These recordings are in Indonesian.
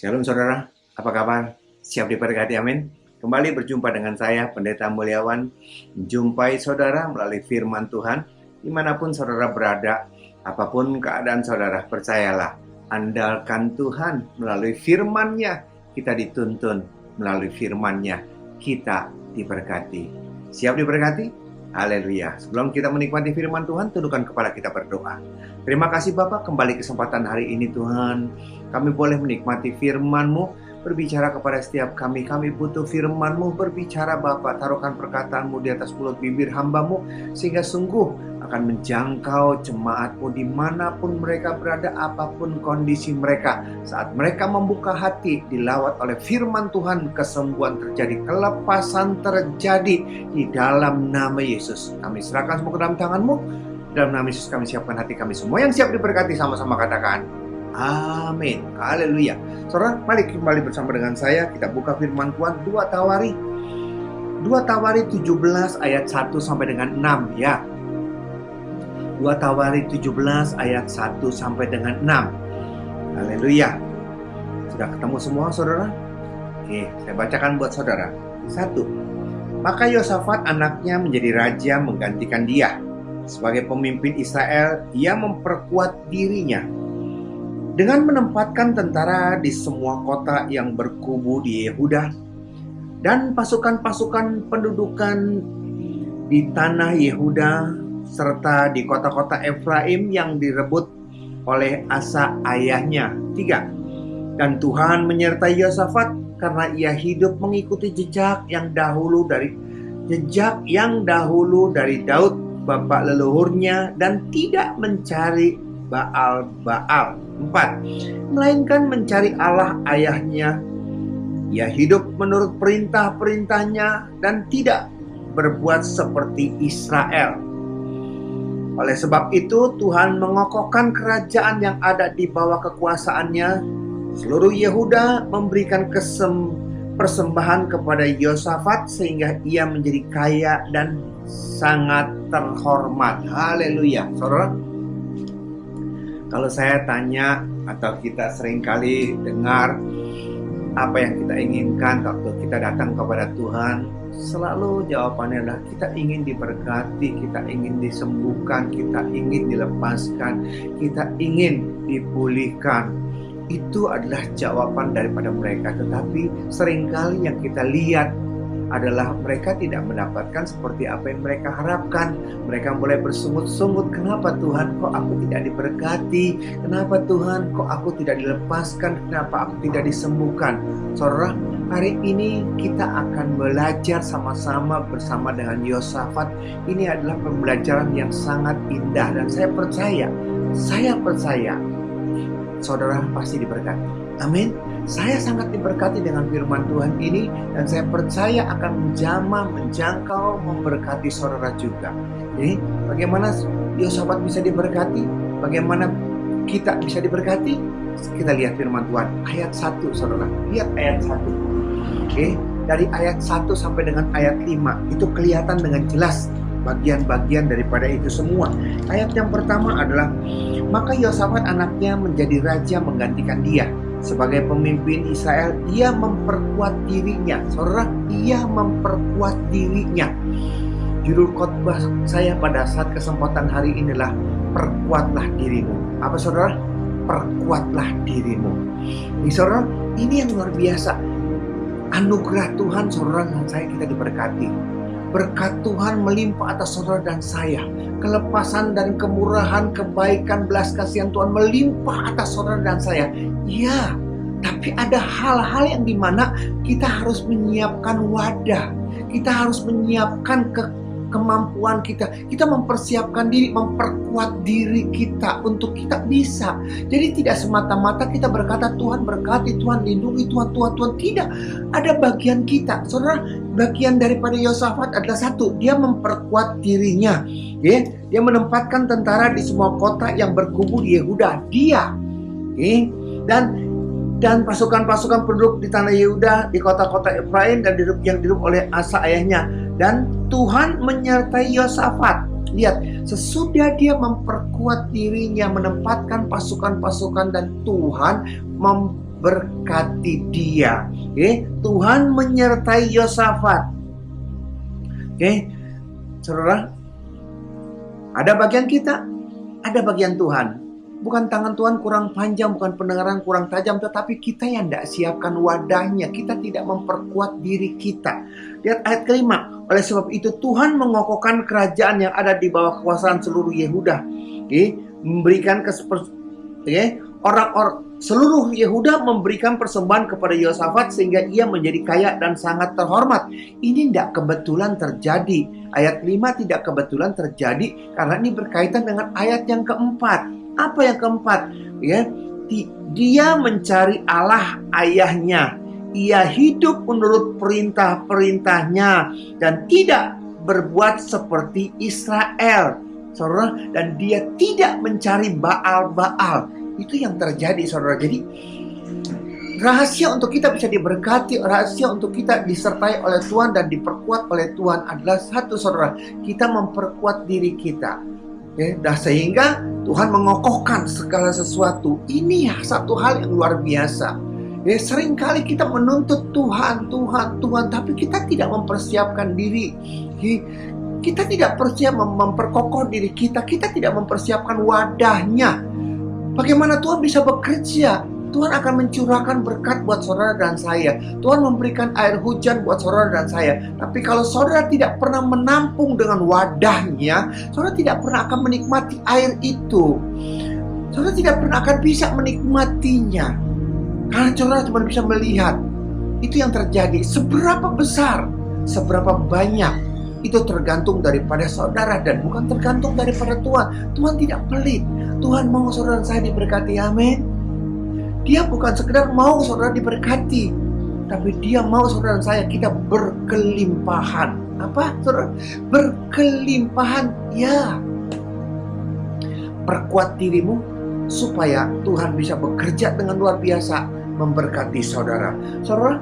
Shalom saudara, apa kabar? Siap diberkati, amin. Kembali berjumpa dengan saya, Pendeta Mulyawan, menjumpai saudara melalui firman Tuhan, dimanapun saudara berada, apapun keadaan saudara, percayalah, andalkan Tuhan melalui firman-Nya, kita dituntun melalui firman-Nya, kita diberkati. Siap diberkati? Haleluya. Sebelum kita menikmati firman Tuhan, tundukkan kepala kita berdoa. Terima kasih Bapak, kembali kesempatan hari ini Tuhan. Kami boleh menikmati firman-Mu, berbicara kepada setiap kami. Kami butuh firman-Mu, berbicara Bapak. Taruhkan perkataan-Mu di atas mulut bibir hamba-Mu, sehingga sungguh akan menjangkau jemaat-Mu dimanapun mereka berada, apapun kondisi mereka. Saat mereka membuka hati, dilawat oleh firman Tuhan, kesembuhan terjadi, kelepasan terjadi di dalam nama Yesus. Kami serahkan semua ke dalam tangan-Mu. Dalam nama Yesus kami siapkan hati kami semua yang siap diberkati, sama-sama katakan amin. Haleluya. Saudara, mari kembali bersama dengan saya. Kita buka firman Tuhan 2 Tawari 17 ayat 1 sampai dengan 6 ya. 2 Tawari 17 ayat 1 sampai dengan 6. Haleluya. Sudah ketemu semua saudara? Oke, saya bacakan buat saudara. 1. Maka Yosafat anaknya menjadi raja menggantikan dia. Sebagai pemimpin Israel, ia memperkuat dirinya dengan menempatkan tentara di semua kota yang berkubu di Yehuda dan pasukan-pasukan pendudukan di tanah Yehuda serta di kota-kota Efraim yang direbut oleh Asa ayahnya. 3. Dan Tuhan menyertai Yosafat karena ia hidup mengikuti jejak yang dahulu dari Daud bapak leluhurnya dan tidak mencari Baal-Baal. 4. Melainkan mencari Allah ayahnya. Ia hidup menurut perintah-perintahnya dan tidak berbuat seperti Israel. Oleh sebab itu Tuhan mengokohkan kerajaan yang ada di bawah kekuasaannya. Seluruh Yehuda memberikan persembahan kepada Yosafat sehingga ia menjadi kaya dan sangat terhormat. Haleluya. Saudara, kalau saya tanya atau kita seringkali dengar apa yang kita inginkan waktu kita datang kepada Tuhan, selalu jawabannya adalah kita ingin diberkati, kita ingin disembuhkan, kita ingin dilepaskan, kita ingin dipulihkan. Itu adalah jawaban daripada mereka. Tetapi seringkali yang kita lihat adalah mereka tidak mendapatkan seperti apa yang mereka harapkan. Mereka mulai bersungut-sungut, kenapa Tuhan kok aku tidak diberkati? Kenapa Tuhan kok aku tidak dilepaskan? Kenapa aku tidak disembuhkan? Saudara, hari ini kita akan belajar sama-sama bersama dengan Yosafat. Ini adalah pembelajaran yang sangat indah dan saya percaya saudara pasti diberkati. Amin. Saya sangat diberkati dengan firman Tuhan ini dan saya percaya akan menjangkau, memberkati saudara juga. Jadi, bagaimana Yosafat bisa diberkati? Bagaimana kita bisa diberkati? Kita lihat firman Tuhan ayat 1, saudara. Lihat ayat 1. Oke, dari ayat 1 sampai dengan ayat 5 itu kelihatan dengan jelas bagian-bagian daripada itu semua. Ayat yang pertama adalah maka Yosafat anaknya menjadi raja menggantikan dia. Sebagai pemimpin Israel, ia memperkuat dirinya. Saudara, ia memperkuat dirinya. Judul khotbah saya pada saat kesempatan hari inilah perkuatlah dirimu. Apa saudara? Perkuatlah dirimu. Ini saudara, ini yang luar biasa. Anugerah Tuhan saudara dan saya kita diberkati. Berkat Tuhan melimpah atas saudara dan saya. Kelepasan dan kemurahan, kebaikan, belas kasihan Tuhan melimpah atas saudara dan saya. Ya, tapi ada hal-hal yang dimana kita harus menyiapkan wadah. Kita harus menyiapkan kemampuan kita. Kita mempersiapkan diri, memperkuat diri kita untuk kita bisa. Jadi tidak semata-mata kita berkata Tuhan berkati, Tuhan lindungi, Tuhan. Tidak. Ada bagian kita. Saudara, bagian daripada Yosafat adalah satu. Dia memperkuat dirinya. Ya, dia menempatkan tentara di semua kota yang berkubu di Yehuda. Dia. Okay. Dan pasukan-pasukan penduduk di tanah Yehuda, di kota-kota Efraim dan yang dirup oleh Asa ayahnya. Dan Tuhan menyertai Yosafat. Lihat, sesudah dia memperkuat dirinya, menempatkan pasukan-pasukan dan Tuhan berkati dia. Tuhan menyertai Yosafat. Saudara, ada bagian kita, ada bagian Tuhan. Bukan tangan Tuhan kurang panjang, bukan pendengaran kurang tajam, tetapi kita yang tidak siapkan wadahnya. Kita tidak memperkuat diri kita. Lihat ayat kelima. Oleh sebab itu Tuhan mengokohkan kerajaan yang ada di bawah kekuasaan seluruh Yehuda. Memberikan orang-orang seluruh Yehuda memberikan persembahan kepada Yosafat sehingga ia menjadi kaya dan sangat terhormat. Ini tidak kebetulan terjadi. Ayat 5 tidak kebetulan terjadi karena ini berkaitan dengan ayat yang keempat. Apa yang keempat? Dia mencari Allah ayahnya. Ia hidup menurut perintah-perintahnya dan tidak berbuat seperti Israel. Saudara, dan dia tidak mencari Baal-Baal. Itu yang terjadi, saudara. Jadi rahasia untuk kita bisa diberkati, rahasia untuk kita disertai oleh Tuhan dan diperkuat oleh Tuhan adalah satu, saudara. Kita memperkuat diri kita. Sehingga Tuhan mengokohkan segala sesuatu. Ini satu hal yang luar biasa. Seringkali kita menuntut Tuhan, tapi kita tidak mempersiapkan diri. Kita tidak memperkokoh diri kita. Kita tidak mempersiapkan wadahnya. Bagaimana Tuhan bisa bekerja? Tuhan akan mencurahkan berkat buat saudara dan saya. Tuhan memberikan air hujan buat saudara dan saya. Tapi kalau saudara tidak pernah menampung dengan wadahnya, saudara tidak pernah akan menikmati air itu. Saudara tidak pernah akan bisa menikmatinya. Karena saudara cuma bisa melihat. Itu yang terjadi. Seberapa besar, seberapa banyak, itu tergantung daripada saudara dan bukan tergantung daripada Tuhan. Tuhan tidak pelit. Tuhan mau saudara dan saya diberkati. Amin. Dia bukan sekedar mau saudara diberkati, tapi dia mau saudara dan saya kita berkelimpahan. Apa, saudara? Berkelimpahan, ya. Perkuat dirimu supaya Tuhan bisa bekerja dengan luar biasa memberkati saudara. Saudara,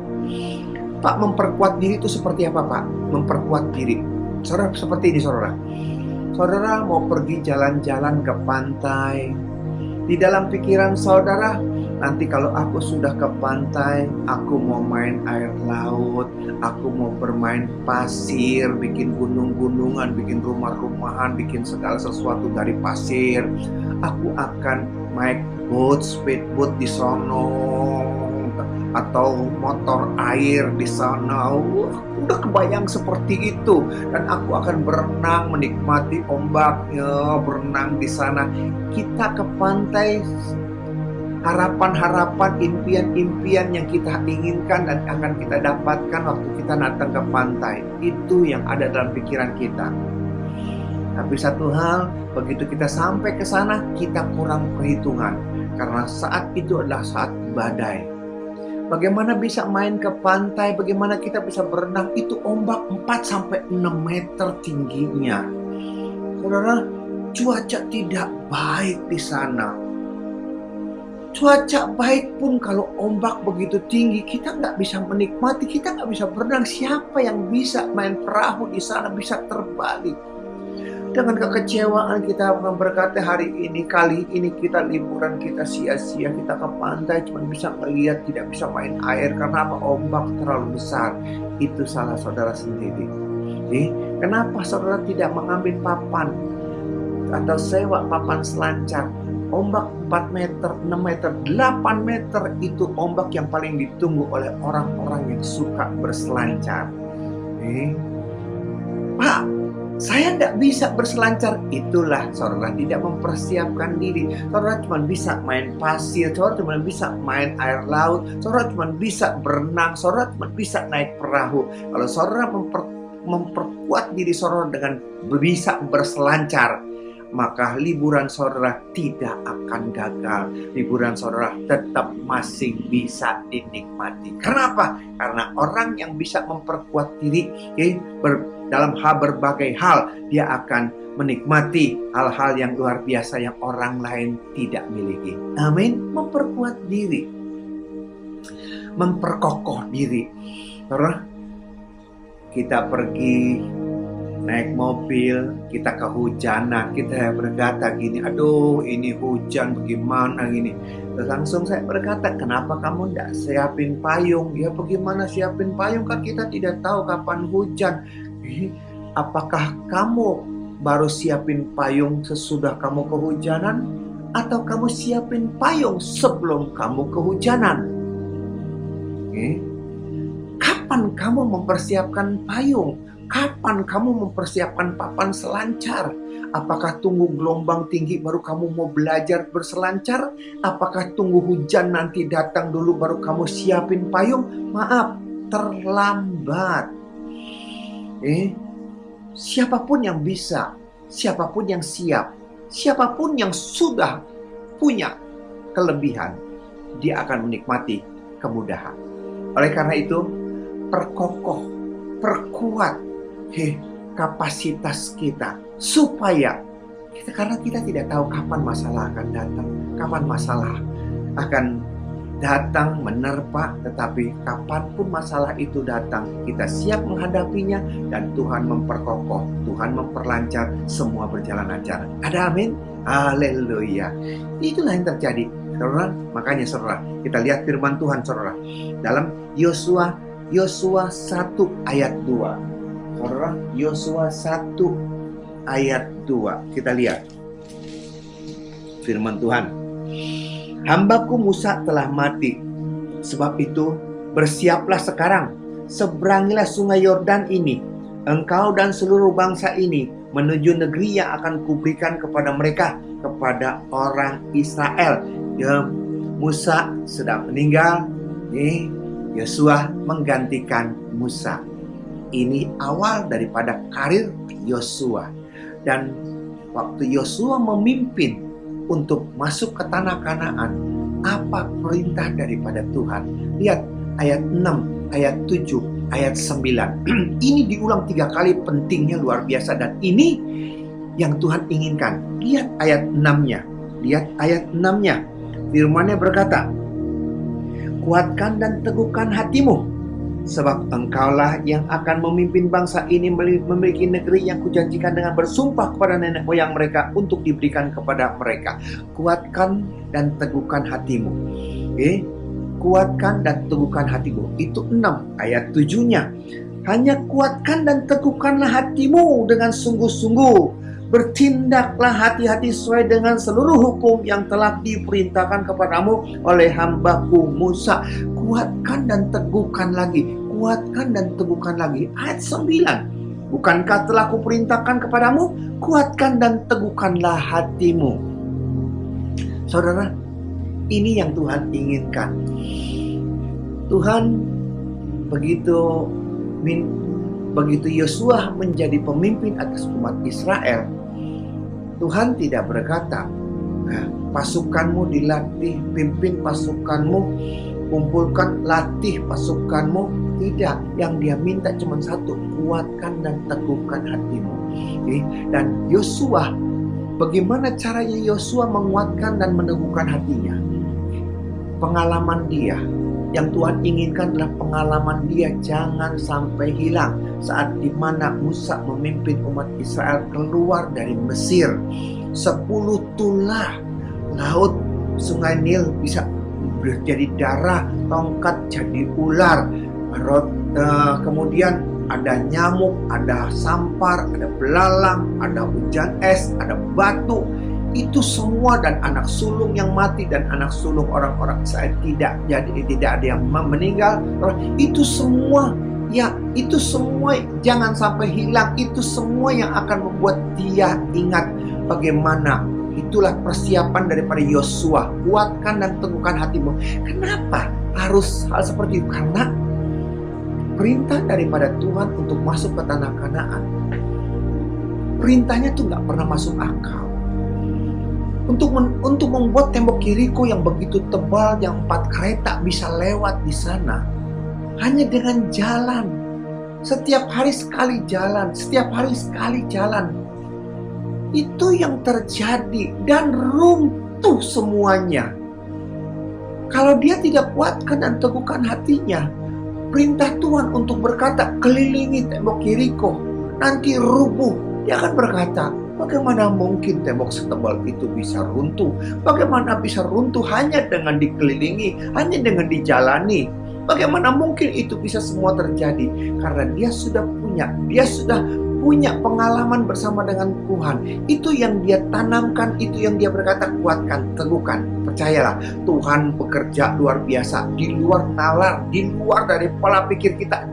Pak, memperkuat diri itu seperti apa, Pak? Memperkuat diri. Saudara, seperti ini, saudara. Saudara mau pergi jalan-jalan ke pantai. Di dalam pikiran saudara, nanti kalau aku sudah ke pantai, aku mau main air laut, aku mau bermain pasir, bikin gunung-gunungan, bikin rumah-rumahan, bikin segala sesuatu dari pasir. Aku akan naik boat, speedboat di sono, atau motor air di sana. Udah kebayang seperti itu. Dan aku akan berenang, menikmati ombaknya, berenang di sana. Kita ke pantai, harapan-harapan, impian-impian yang kita inginkan dan akan kita dapatkan waktu kita datang ke pantai. Itu yang ada dalam pikiran kita. Tapi satu hal, begitu kita sampai ke sana, kita kurang perhitungan. Karena saat itu adalah saat badai. Bagaimana bisa main ke pantai, bagaimana kita bisa berenang, itu ombak 4-6 meter tingginya. Saudara, cuaca tidak baik di sana. Cuaca baik pun kalau ombak begitu tinggi, kita nggak bisa menikmati, kita nggak bisa berenang. Siapa yang bisa main perahu di sana, bisa terbalik? Dengan kekecewaan kita akan berkata hari ini, kali ini kita liburan, kita sia-sia, kita ke pantai cuma bisa melihat, tidak bisa main air karena apa? Ombak terlalu besar. Itu salah saudara sendiri. Kenapa saudara tidak mengambil papan atau sewa papan selancar? Ombak 4 meter, 6 meter, 8 meter itu ombak yang paling ditunggu oleh orang-orang yang suka berselancar. Pak, saya tidak bisa berselancar. Itulah saudara tidak mempersiapkan diri. Saudara cuma bisa main pasir, saudara cuma bisa main air laut, saudara cuma bisa berenang, saudara cuma bisa naik perahu. Kalau saudara memperkuat diri saudara dengan bisa berselancar, maka liburan saudara tidak akan gagal. Liburan saudara tetap masih bisa dinikmati. Kenapa? Karena orang yang bisa memperkuat diri dalam berbagai hal, dia akan menikmati hal-hal yang luar biasa yang orang lain tidak miliki. Amin. Memperkuat diri, memperkokoh diri. Saudara, kita pergi naik mobil, kita kehujanan, kita berkata gini, aduh ini hujan bagaimana gini. Terus langsung saya berkata, kenapa kamu tidak siapin payung? Ya bagaimana siapin payung, kan kita tidak tahu kapan hujan. Apakah kamu baru siapin payung sesudah kamu kehujanan? Atau kamu siapin payung sebelum kamu kehujanan? Kapan kamu mempersiapkan payung? Kapan kamu mempersiapkan papan selancar? Apakah tunggu gelombang tinggi baru kamu mau belajar berselancar? Apakah tunggu hujan nanti datang dulu baru kamu siapin payung? Maaf, terlambat. Siapapun yang bisa, siapapun yang siap, siapapun yang sudah punya kelebihan, dia akan menikmati kemudahan. Oleh karena itu, perkokoh, perkuat kapasitas kita supaya karena kita tidak tahu kapan masalah akan datang, kapan masalah akan datang menerpa, tetapi kapanpun masalah itu datang, kita siap menghadapinya dan Tuhan memperkokoh, Tuhan memperlancar, semua berjalan lancar. Ada amin? Haleluya. Itulah yang terjadi, saudara. Makanya saudara, kita lihat firman Tuhan saudara dalam Yosua 1 ayat 2. Saudara, Yosua 1 ayat 2. Kita lihat firman Tuhan. Hambaku Musa telah mati. Sebab itu bersiaplah sekarang. Seberangilah sungai Yordan ini, engkau dan seluruh bangsa ini, menuju negeri yang akan kuberikan kepada mereka, kepada orang Israel. Musa sedang meninggal. Yosua menggantikan Musa. Ini awal daripada karir Yosua. Dan waktu Yosua memimpin untuk masuk ke tanah Kanaan, apa perintah daripada Tuhan? Lihat ayat 6, ayat 7, ayat 9. Ini diulang 3 kali, pentingnya luar biasa. Dan ini yang Tuhan inginkan. Lihat ayat 6-nya. Lihat ayat 6-nya. Firman-Nya berkata, kuatkan dan teguhkan hatimu, sebab engkaulah yang akan memimpin bangsa ini memiliki negeri yang kujanjikan dengan bersumpah kepada nenek moyang mereka untuk diberikan kepada mereka. Kuatkan dan teguhkan hatimu. Kuatkan dan teguhkan hatimu. Itu 6 ayat 7-nya. Hanya kuatkan dan teguhkanlah hatimu dengan sungguh-sungguh. Bertindaklah hati-hati sesuai dengan seluruh hukum yang telah diperintahkan kepadamu oleh hambaku Musa. Kuatkan dan teguhkan lagi. Kuatkan dan teguhkan lagi. Ayat 9. Bukankah telah kuperintahkan kepadamu? Kuatkan dan teguhkanlah hatimu. Saudara, ini yang Tuhan inginkan. Tuhan begitu Yosua menjadi pemimpin atas umat Israel, Tuhan tidak berkata, pasukanmu dilatih, pimpin pasukanmu, kumpulkan, latih pasukanmu. Tidak, yang dia minta cuma satu, kuatkan dan teguhkan hatimu. Dan Yosua, bagaimana caranya Yosua menguatkan dan meneguhkan hatinya? Pengalaman dia. Yang Tuhan inginkan adalah pengalaman dia jangan sampai hilang. Saat dimana Musa memimpin umat Israel keluar dari Mesir, 10 tulah laut sungai Nil bisa jadi darah, tongkat jadi ular. Kemudian ada nyamuk, ada sampar, ada belalang, ada hujan es, ada batu. Itu semua, dan anak sulung yang mati dan anak sulung orang-orang Israel tidak ada yang meninggal. Itu semua jangan sampai hilang. Itu semua yang akan membuat dia ingat bagaimana. Itulah persiapan daripada Yosua. Kuatkan dan teguhkan hatimu. Kenapa harus hal seperti itu? Karena perintah daripada Tuhan untuk masuk ke tanah Kanaan, perintahnya tuh gak pernah masuk akal. Untuk membuat tembok Yeriko yang begitu tebal, yang 4 kereta bisa lewat di sana, hanya dengan jalan. Setiap hari sekali jalan. Itu yang terjadi, dan runtuh semuanya. Kalau dia tidak kuatkan dan teguhkan hatinya, perintah Tuhan untuk berkata kelilingi tembok Yeriko, nanti rubuh. Dia akan berkata, bagaimana mungkin tembok setebal itu bisa runtuh? Bagaimana bisa runtuh hanya dengan dikelilingi, hanya dengan dijalani? Bagaimana mungkin itu bisa semua terjadi? Karena dia sudah punya pengalaman bersama dengan Tuhan. Itu yang dia tanamkan, itu yang dia berkata, kuatkan, teguhkan. Percayalah, Tuhan bekerja luar biasa, di luar nalar, di luar dari pola pikir kita,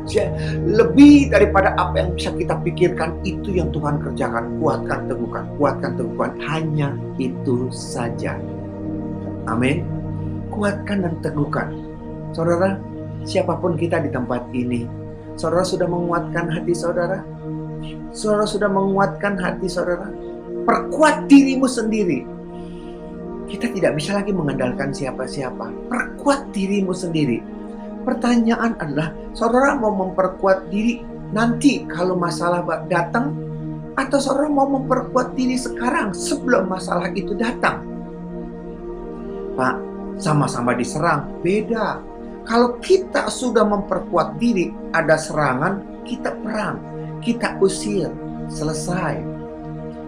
lebih daripada apa yang bisa kita pikirkan. Itu yang Tuhan kerjakan. Kuatkan, teguhkan, hanya itu saja. Amin. Kuatkan dan teguhkan. Saudara, siapapun kita di tempat ini, saudara sudah menguatkan hati saudara? Saudara sudah menguatkan hati saudara? Perkuat dirimu sendiri. Kita tidak bisa lagi mengandalkan siapa-siapa. Perkuat dirimu sendiri. Pertanyaan adalah, saudara mau memperkuat diri nanti kalau masalah datang? Atau saudara mau memperkuat diri sekarang sebelum masalah itu datang? Pak, sama-sama diserang, beda. Kalau kita sudah memperkuat diri, ada serangan, kita perang, kita usir, selesai.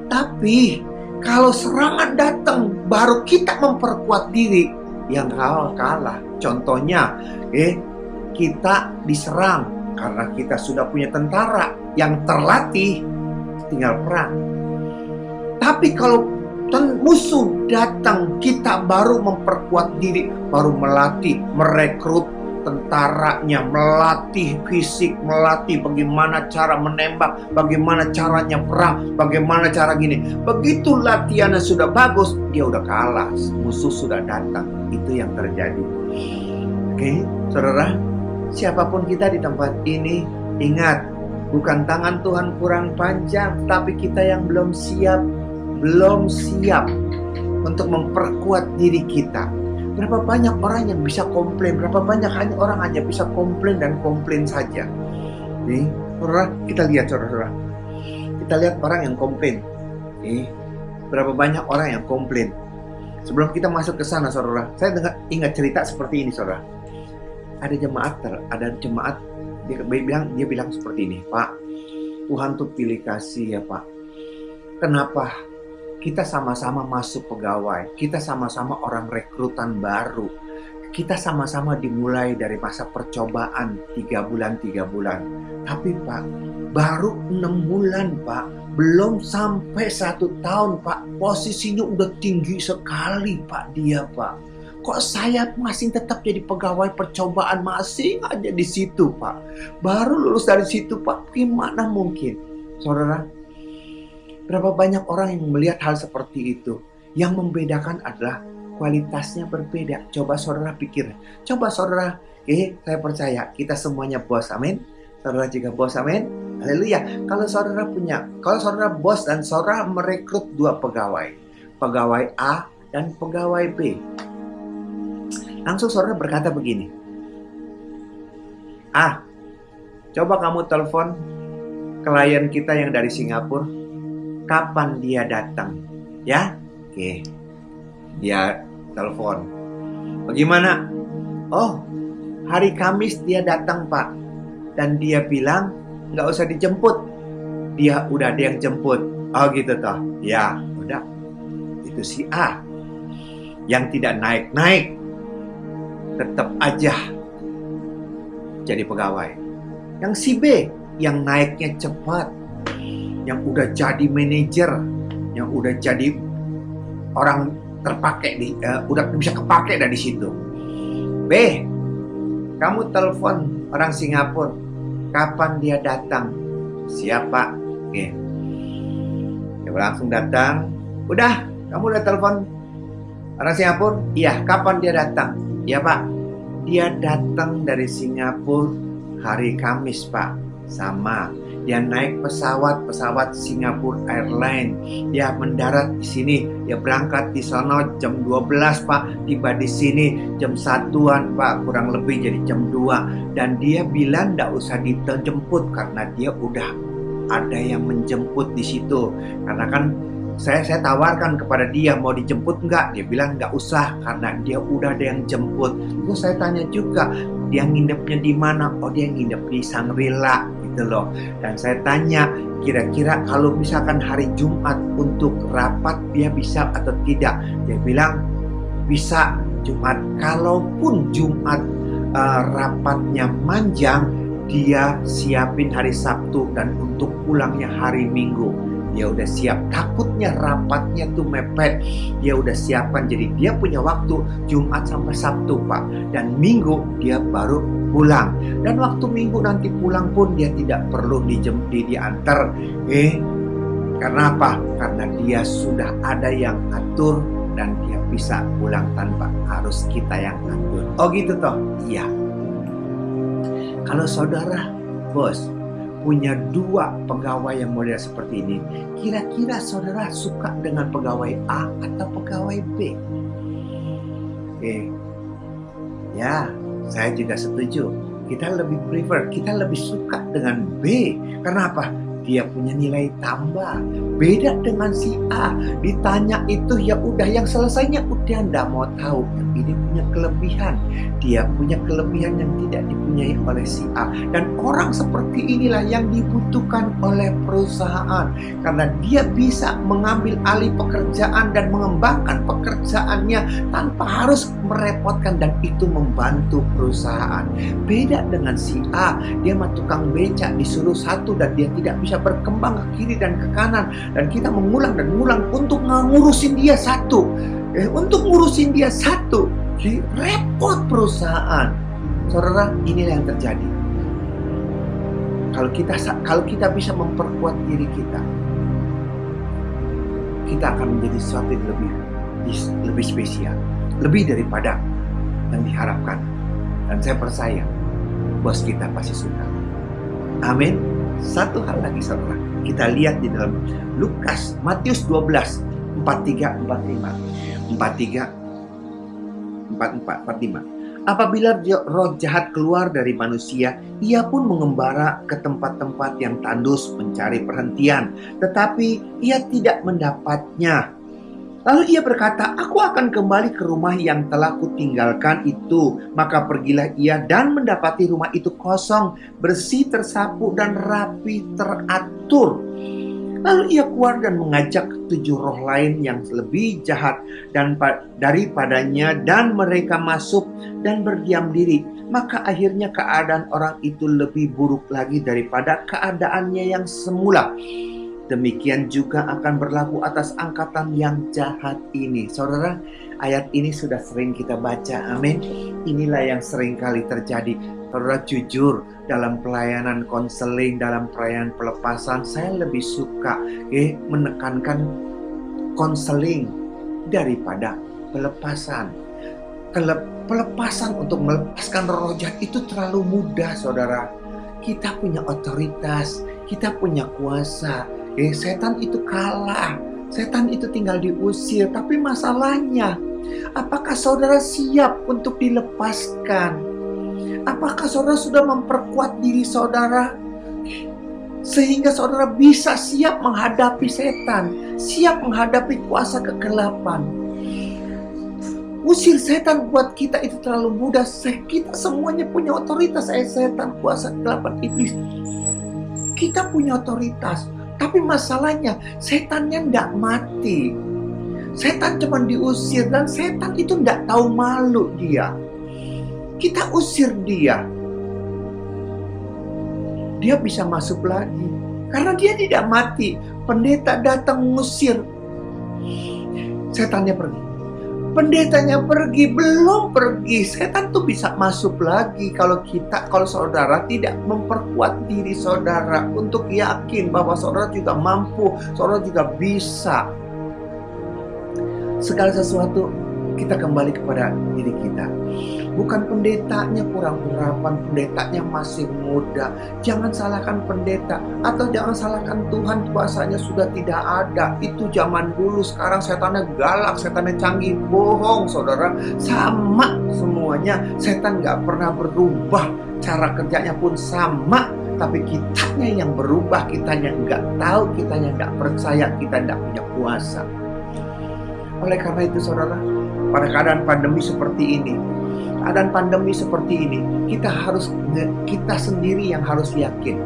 Tapi kalau serangan datang, baru kita memperkuat diri, yang kalah. Contohnya, kita diserang karena kita sudah punya tentara yang terlatih, tinggal perang. Tapi kalau musuh datang, kita baru memperkuat diri, baru melatih, merekrut tentaranya, melatih fisik, melatih bagaimana cara menembak, bagaimana caranya perang, bagaimana cara gini. Begitu latihannya sudah bagus, dia udah kalah, musuh sudah datang. Itu yang terjadi. Oke, saudara, siapapun kita di tempat ini, ingat, bukan tangan Tuhan kurang panjang, tapi kita yang belum siap untuk memperkuat diri kita. Berapa banyak orang yang bisa komplain, berapa banyak orang hanya bisa komplain dan komplain saja. Nih, saudara, kita lihat saudara. Kita lihat orang yang komplain. Berapa banyak orang yang komplain. Sebelum kita masuk ke sana saudara, saya ingat cerita seperti ini saudara. Ada jemaat dia bilang seperti ini, Pak, Tuhan tuh pilih kasih ya Pak. Kenapa? Kita sama-sama masuk pegawai, kita sama-sama orang rekrutan baru, kita sama-sama dimulai dari masa percobaan 3 bulan. Tapi Pak, baru 6 bulan Pak, belum sampai 1 tahun Pak, posisinya udah tinggi sekali Pak dia Pak. Kok saya masih tetap jadi pegawai percobaan, masih aja di situ Pak. Baru lulus dari situ Pak, gimana mungkin? Saudara, berapa banyak orang yang melihat hal seperti itu. Yang membedakan adalah kualitasnya berbeda. Coba saudara pikir. Coba saudara, saya percaya kita semuanya bos, amin. Saudara juga bos, amin. Haleluya. Kalau saudara bos dan saudara merekrut 2 pegawai. Pegawai A dan pegawai B. Langsung saudara berkata begini. Coba kamu telepon klien kita yang dari Singapura. Kapan dia datang? Ya? Oke. Dia telepon. Bagaimana? Oh, hari Kamis dia datang Pak. Dan dia bilang nggak usah dijemput. Dia udah ada yang jemput. Oh gitu toh. Ya, udah. Itu si A. Yang tidak naik-naik. Tetap aja jadi pegawai. Yang si B, yang naiknya cepat, yang udah jadi manajer, yang udah jadi orang terpakai, udah bisa kepake dari situ. B, kamu telepon orang Singapura, kapan dia datang? Siapa? Oke. Dia langsung datang. Udah, kamu udah telepon orang Singapura? Iya, kapan dia datang? Iya Pak, dia datang dari Singapura hari Kamis Pak. Sama, dia naik pesawat Singapore Airlines. Dia mendarat di sini, dia berangkat di sana jam 12 Pak, tiba di sini jam 1-an Pak, kurang lebih jadi jam 2. Dan dia bilang enggak usah dijemput karena dia udah ada yang menjemput di situ. Karena kan saya tawarkan kepada dia mau dijemput enggak, dia bilang enggak usah karena dia udah ada yang jemput. Terus saya tanya juga, dia nginepnya di mana? Oh, dia nginep di Shangri-La gitu loh. Dan saya tanya, kira-kira kalau misalkan hari Jumat untuk rapat dia bisa atau tidak? Dia bilang bisa Jumat. Kalaupun Jumat rapatnya manjang, dia siapin hari Sabtu dan untuk pulangnya hari Minggu. Dia udah siap, takutnya rapatnya tuh mepet, dia udah siapkan. Jadi dia punya waktu Jumat sampai Sabtu Pak, dan Minggu dia baru pulang. Dan waktu Minggu nanti pulang pun dia tidak perlu diantar. Karena apa? Karena dia sudah ada yang atur dan dia bisa pulang tanpa harus kita yang atur. Oh gitu toh? Iya. Kalau saudara bos punya 2 pegawai yang model seperti ini, kira-kira saudara suka dengan pegawai A atau pegawai B? Ya, saya juga setuju. Kita lebih prefer, kita lebih suka dengan B. Karena apa? Dia punya nilai tambah. Beda dengan si A. Ditanya itu ya udah, yang selesainya udah nggak mau tahu. Yang ini punya kelebihan. Dia punya kelebihan yang tidak dipunyai oleh si A. Dan orang seperti inilah yang dibutuhkan oleh perusahaan. Karena dia bisa mengambil alih pekerjaan dan mengembangkan pekerjaannya tanpa harus merepotkan, dan itu membantu perusahaan. Beda dengan si A, dia mah tukang becak, disuruh satu dan dia tidak bisa berkembang ke kiri dan ke kanan, dan kita mengulang dan mengulang untuk ngurusin dia satu. Untuk ngurusin dia satu, jadi repot perusahaan. Saudara, inilah yang terjadi. Kalau kita bisa memperkuat diri kita akan menjadi sesuatu yang lebih spesial, lebih daripada yang diharapkan. Dan saya percaya bos kita pasti suka. Amin. Satu hal lagi saudara, kita lihat di dalam Matius 12 43-45. Apabila roh jahat keluar dari manusia, ia pun mengembara ke tempat-tempat yang tandus mencari perhentian, tetapi ia tidak mendapatnya. Lalu ia berkata, aku akan kembali ke rumah yang telah kutinggalkan itu. Maka pergilah ia dan mendapati rumah itu kosong, bersih, tersapu, dan rapi teratur. Lalu ia keluar dan mengajak 7 roh lain yang lebih jahat daripadanya, dan mereka masuk dan berdiam diri. Maka akhirnya keadaan orang itu lebih buruk lagi daripada keadaannya yang semula. Demikian juga akan berlaku atas angkatan yang jahat ini. Saudara, ayat ini sudah sering kita baca. Amin. Inilah yang sering kali terjadi. Saudara, jujur, dalam pelayanan konseling, dalam pelayanan pelepasan, saya lebih suka menekankan konseling daripada pelepasan. Pelepasan untuk melepaskan roh jahat itu terlalu mudah, saudara. Kita punya otoritas, kita punya kuasa. Setan itu kalah, setan itu tinggal diusir. Tapi masalahnya, apakah saudara siap untuk dilepaskan? Apakah saudara sudah memperkuat diri saudara sehingga saudara bisa siap menghadapi setan, siap menghadapi kuasa kegelapan? Usir setan buat kita itu terlalu mudah. Kita semuanya punya otoritas. Setan, kuasa kegelapan, iblis, kita punya otoritas. Tapi masalahnya, setannya tidak mati. Setan cuma diusir, dan setan itu tidak tahu malu dia. Kita usir dia, dia bisa masuk lagi. Karena dia tidak mati. Pendeta datang mengusir, setannya pergi. Pendetanya pergi, belum pergi, setan tuh bisa masuk lagi. Kalau saudara tidak memperkuat diri saudara untuk yakin bahwa saudara juga mampu, saudara juga bisa. Segala sesuatu kita kembali kepada diri kita. Bukan pendetanya kurang harapan, pendetanya masih muda. Jangan salahkan pendeta, atau jangan salahkan Tuhan, kuasanya sudah tidak ada. Itu zaman dulu, sekarang setannya galak, setannya canggih. Bohong saudara, sama semuanya. Setan gak pernah berubah, cara kerjanya pun sama. Tapi kitanya yang berubah, kitanya gak tahu, kitanya gak percaya, kita gak punya kuasa. Oleh karena itu saudara, pada keadaan pandemi seperti ini, kita sendiri yang harus yakin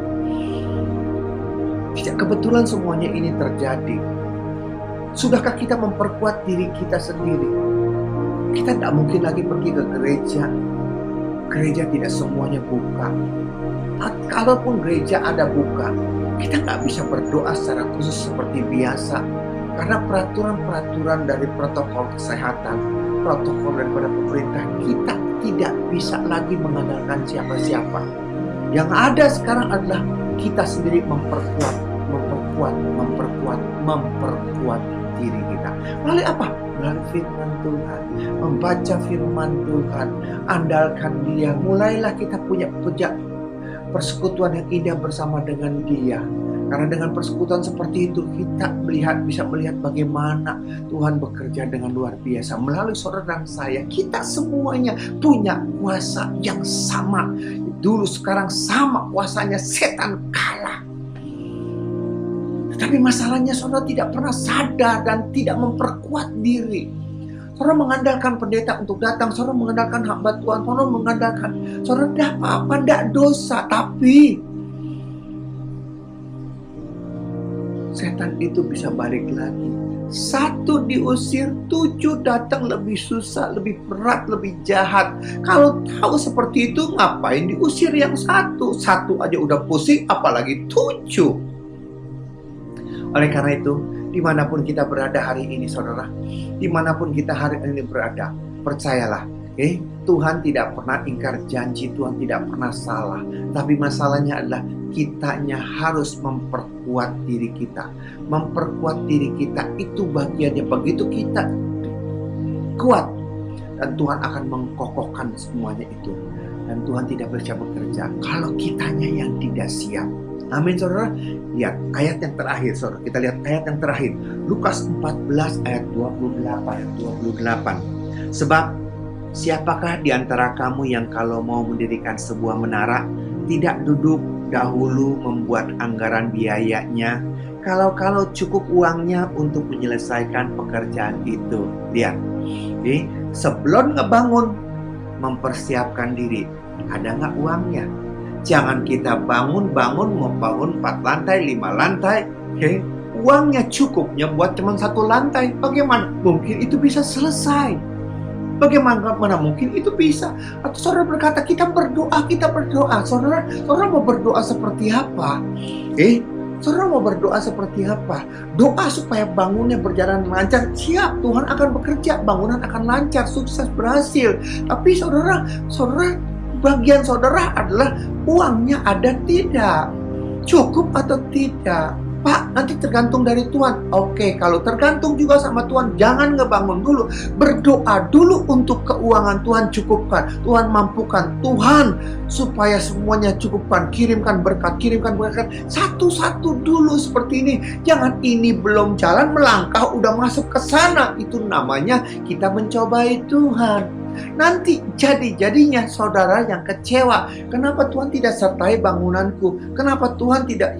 Tidak kebetulan semuanya ini terjadi. Sudahkah kita memperkuat diri kita sendiri? Kita tidak mungkin lagi pergi ke gereja. Gereja tidak semuanya buka. Kalaupun gereja ada buka, kita nggak bisa berdoa secara khusus seperti biasa. Karena peraturan-peraturan dari protokol kesehatan, protokol daripada pemerintah, kita tidak bisa lagi mengandalkan siapa-siapa. Yang ada sekarang adalah kita sendiri memperkuat diri kita. Melalui apa? Melalui firman Tuhan. Membaca firman Tuhan. Andalkan Dia. Mulailah kita punya persekutuan yang indah bersama dengan Dia. Karena dengan persekutuan seperti itu kita bisa melihat bagaimana Tuhan bekerja dengan luar biasa. Melalui saudara dan saya, kita semuanya punya kuasa yang sama. Dulu sekarang sama kuasanya, setan kalah. Tetapi masalahnya saudara tidak pernah sadar dan tidak memperkuat diri. Saudara mengandalkan pendeta untuk datang, saudara mengandalkan hamba Tuhan, saudara mengandalkan, saudara tidak apa-apa, tidak dosa. Tapi setan itu bisa balik lagi. 1 diusir, 7 datang lebih susah, lebih berat, lebih jahat. Kalau tahu seperti itu, ngapain diusir yang 1? 1 aja udah pusing, apalagi 7. Oleh karena itu, dimanapun kita berada hari ini saudara, dimanapun kita hari ini berada, percayalah, Tuhan tidak pernah ingkar janji, Tuhan tidak pernah salah. Tapi masalahnya adalah kitanya harus memperkuat diri kita. Memperkuat diri kita itu bagiannya. Begitu kita kuat, dan Tuhan akan mengkokohkan semuanya itu. Dan Tuhan tidak bisa bekerja kalau kitanya yang tidak siap. Amin saudara. Lihat ayat yang terakhir saudara. Kita lihat ayat yang terakhir. Lukas 14 ayat 28. Sebab siapakah di antara kamu yang kalau mau mendirikan sebuah menara tidak duduk dahulu membuat anggaran biayanya, kalau cukup uangnya untuk menyelesaikan pekerjaan itu. Lihat, sebelum ngebangun, mempersiapkan diri. Ada nggak uangnya? Jangan kita bangun, mau bangun 4 lantai, 5 lantai. Uangnya cukupnya buat cuma 1 lantai. Bagaimana mungkin itu bisa selesai? Bagaimana mungkin itu bisa? Atau saudara berkata, kita berdoa. Saudara mau berdoa seperti apa? Saudara mau berdoa seperti apa? Doa supaya bangunnya berjalan lancar. Siap, Tuhan akan bekerja. Bangunan akan lancar, sukses, berhasil. Tapi saudara, bagian saudara adalah uangnya ada tidak? Cukup atau tidak? Pak, nanti tergantung dari Tuhan. Oke, kalau tergantung juga sama Tuhan, jangan ngebangun dulu. Berdoa dulu untuk keuangan Tuhan cukupkan. Tuhan mampukan. Tuhan supaya semuanya cukupkan. Kirimkan berkat. Satu-satu dulu seperti ini. Jangan ini belum jalan, melangkah udah masuk ke sana. Itu namanya kita mencobai Tuhan. Nanti jadinya saudara yang kecewa. Kenapa Tuhan tidak sertai bangunanku? Kenapa Tuhan tidak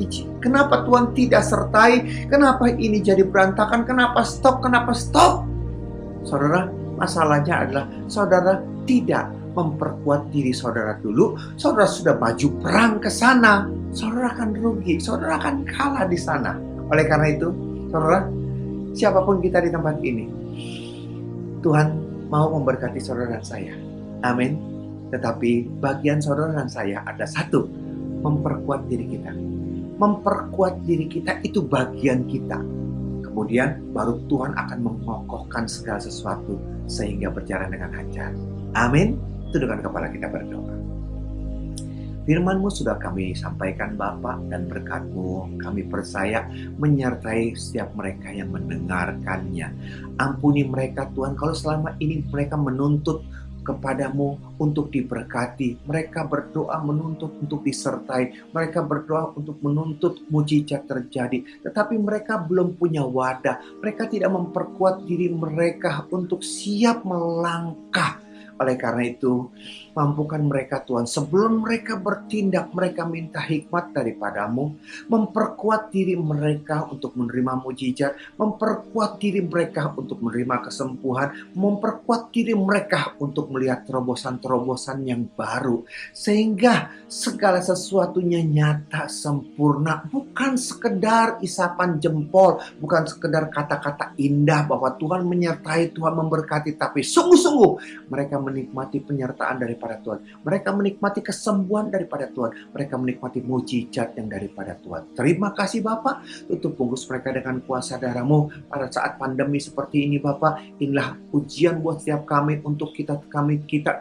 sertai? Kenapa ini jadi berantakan? Kenapa stop? Saudara, masalahnya adalah saudara tidak memperkuat diri saudara dulu. Saudara sudah maju perang ke sana, saudara akan rugi, saudara akan kalah di sana. Oleh karena itu, saudara, siapapun kita di tempat ini, Tuhan mau memberkati saudara dan saya. Amin. Tetapi bagian saudara dan saya ada satu, memperkuat diri kita. Memperkuat diri kita itu bagian kita. Kemudian baru Tuhan akan mengokohkan segala sesuatu sehingga berjalan dengan lancar. Amin. Tundukkan kepala kita berdoa. Firman-Mu sudah kami sampaikan Bapa, dan berkat-Mu kami percaya menyertai setiap mereka yang mendengarkannya. Ampuni mereka Tuhan kalau selama ini mereka menuntut kepadamu untuk diberkati. Mereka berdoa menuntut untuk disertai. Mereka berdoa untuk menuntut mujizat terjadi. Tetapi mereka belum punya wadah. Mereka tidak memperkuat diri mereka untuk siap melangkah Oleh karena itu, mampukan mereka Tuhan, sebelum mereka bertindak, mereka minta hikmat daripadamu, memperkuat diri mereka untuk menerima mujizat, memperkuat diri mereka untuk menerima kesembuhan, memperkuat diri mereka untuk melihat terobosan-terobosan yang baru, sehingga segala sesuatunya nyata, sempurna, bukan sekedar isapan jempol, bukan sekedar kata-kata indah bahwa Tuhan menyertai, Tuhan memberkati, tapi sungguh-sungguh mereka menikmati penyertaan daripada Tuhan. Mereka menikmati kesembuhan daripada Tuhan. Mereka menikmati mujizat yang daripada Tuhan. Terima kasih Bapak. Tutup bungkus mereka dengan kuasa darah-Mu. Pada saat pandemi seperti ini Bapak, inilah ujian buat setiap kami untuk kita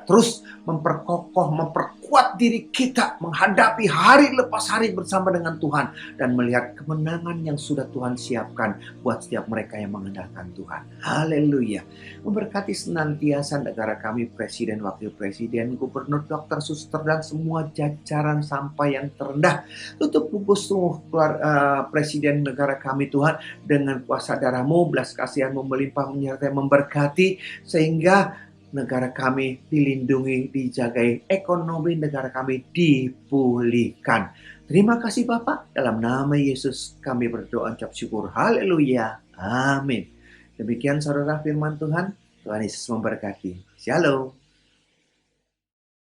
terus memperkokoh, memperkuat diri kita menghadapi hari lepas hari bersama dengan Tuhan dan melihat kemenangan yang sudah Tuhan siapkan buat setiap mereka yang mengandalkan Tuhan. Haleluya. Memberkati senantiasa negara kami, Presiden, Wakil Presiden, Gubernur, Dokter, Suster, dan semua jajaran sampai yang terendah. Tutup bungkus Presiden negara kami Tuhan dengan kuasa darah-Mu, belas kasihan-Mu melimpah menyertai memberkati, sehingga negara kami dilindungi, dijagai, ekonomi negara kami dipulihkan. Terima kasih Bapak, dalam nama Yesus kami berdoa ucap syukur. Haleluya. Amin. Demikian saudara firman Tuhan. Tuhan Yesus memberkati. Shalom.